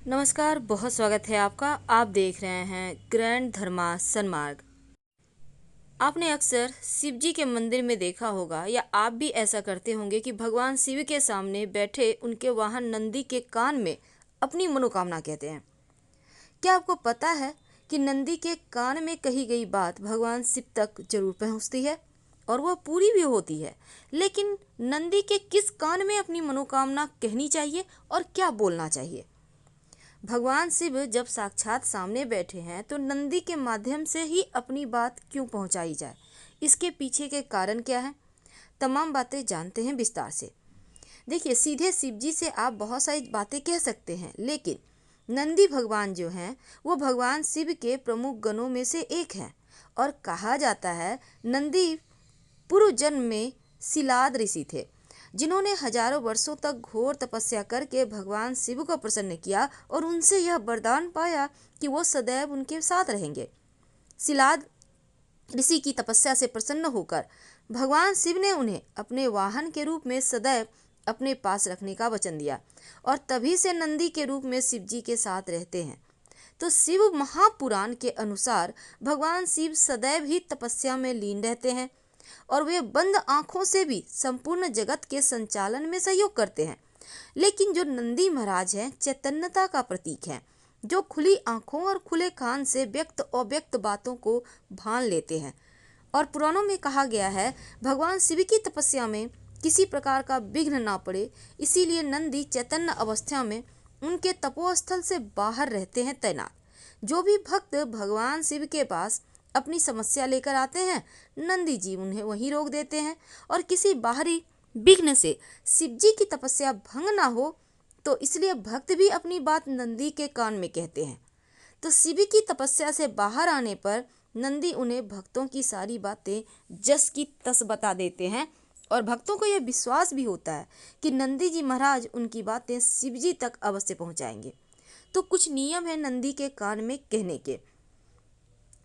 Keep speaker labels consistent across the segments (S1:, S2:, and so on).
S1: नमस्कार, बहुत स्वागत है आपका। आप देख रहे हैं ग्रैंड धर्मा सन्मार्ग। आपने अक्सर शिव जी के मंदिर में देखा होगा या आप भी ऐसा करते होंगे कि भगवान शिव के सामने बैठे उनके वाहन नंदी के कान में अपनी मनोकामना कहते हैं। क्या आपको पता है कि नंदी के कान में कही गई बात भगवान शिव तक जरूर पहुंचती है और वह पूरी भी होती है। लेकिन नंदी के किस कान में अपनी मनोकामना कहनी चाहिए और क्या बोलना चाहिए? भगवान शिव जब साक्षात सामने बैठे हैं तो नंदी के माध्यम से ही अपनी बात क्यों पहुंचाई जाए, इसके पीछे के कारण क्या है, तमाम बातें जानते हैं विस्तार से। देखिए, सीधे शिव जी से आप बहुत सारी बातें कह सकते हैं, लेकिन नंदी भगवान जो हैं वो भगवान शिव के प्रमुख गणों में से एक हैं और कहा जाता है नंदी पूर्व जन्म में शिलाद ऋषि थे, जिन्होंने हजारों वर्षों तक घोर तपस्या करके भगवान शिव को प्रसन्न किया और उनसे यह वरदान पाया कि वो सदैव उनके साथ रहेंगे। शिलाद ऋषि की तपस्या से प्रसन्न होकर भगवान शिव ने उन्हें अपने वाहन के रूप में सदैव अपने पास रखने का वचन दिया और तभी से नंदी के रूप में शिव जी के साथ रहते हैं। तो शिव महापुराण के अनुसार भगवान शिव सदैव ही तपस्या में लीन रहते हैं और वे बंद आंखों से भी संपूर्ण जगत के संचालन में सहयोग करते हैं। लेकिन जो नंदी महाराज हैं चैतन्यता का प्रतीक हैं, जो खुली आंखों और खुले कान से व्यक्त अव्यक्त बातों को भान लेते हैं। और पुराणों में कहा गया है भगवान शिव की तपस्या में किसी प्रकार का विघ्न ना पड़े, इसीलिए नंदी चैतन्य अवस्था में उनके तपोस्थल से बाहर रहते हैं तैनात। जो भी भक्त भगवान शिव के पास अपनी समस्या लेकर आते हैं, नंदी जी उन्हें वहीं रोक देते हैं और किसी बाहरी विघ्न से शिव जी की तपस्या भंग ना हो, तो इसलिए भक्त भी अपनी बात नंदी के कान में कहते हैं। तो शिव की तपस्या से बाहर आने पर नंदी उन्हें भक्तों की सारी बातें जस की तस बता देते हैं और भक्तों को यह विश्वास भी होता है कि नंदी जी महाराज उनकी बातें शिव जी तक अवश्य पहुंचाएंगे। तो कुछ नियम है नंदी के कान में कहने के।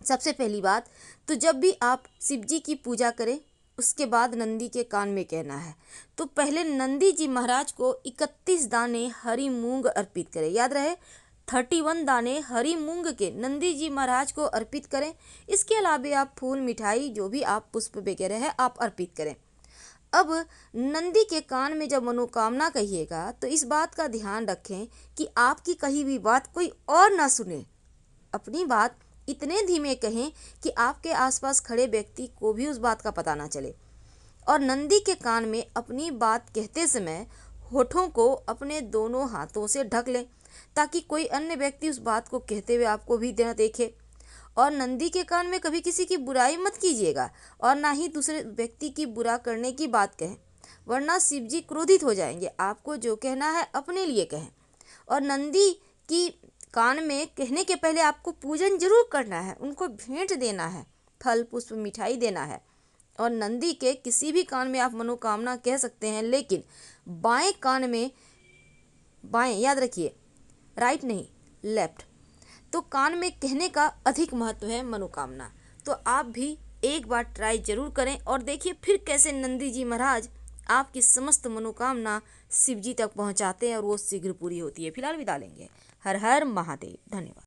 S1: सबसे पहली बात, तो जब भी आप शिव जी की पूजा करें उसके बाद नंदी के कान में कहना है। तो पहले नंदी जी महाराज को 31 दाने हरी मूंग अर्पित करें। याद रहे, 31 दाने हरी मूंग के नंदी जी महाराज को अर्पित करें। इसके अलावा आप फूल, मिठाई, जो भी आप पुष्प वगैरह है आप अर्पित करें। अब नंदी के कान में जब मनोकामना कहिएगा तो इस बात का ध्यान रखें कि आपकी कही हुई बात कोई और ना सुने। अपनी बात इतने धीमे कहें कि आपके आसपास खड़े व्यक्ति को भी उस बात का पता ना चले। और नंदी के कान में अपनी बात कहते समय होठों को अपने दोनों हाथों से ढक लें ताकि कोई अन्य व्यक्ति उस बात को कहते हुए आपको भी न देखे। और नंदी के कान में कभी किसी की बुराई मत कीजिएगा और ना ही दूसरे व्यक्ति की बुरा करने की बात कहें, वरना शिव जी क्रोधित हो जाएंगे। आपको जो कहना है अपने लिए कहें। और नंदी की कान में कहने के पहले आपको पूजन जरूर करना है, उनको भेंट देना है, फल, पुष्प, मिठाई देना है। और नंदी के किसी भी कान में आप मनोकामना कह सकते हैं, लेकिन बाएं कान में, बाएं याद रखिए, राइट नहीं, लेफ्ट, तो कान में कहने का अधिक महत्व है मनोकामना। तो आप भी एक बार ट्राई जरूर करें और देखिए फिर कैसे नंदी जी महाराज आपकी समस्त मनोकामना शिव जी तक पहुंचाते हैं और वो शीघ्र पूरी होती है। फिलहाल विदा लेंगे। हर हर महादेव। धन्यवाद।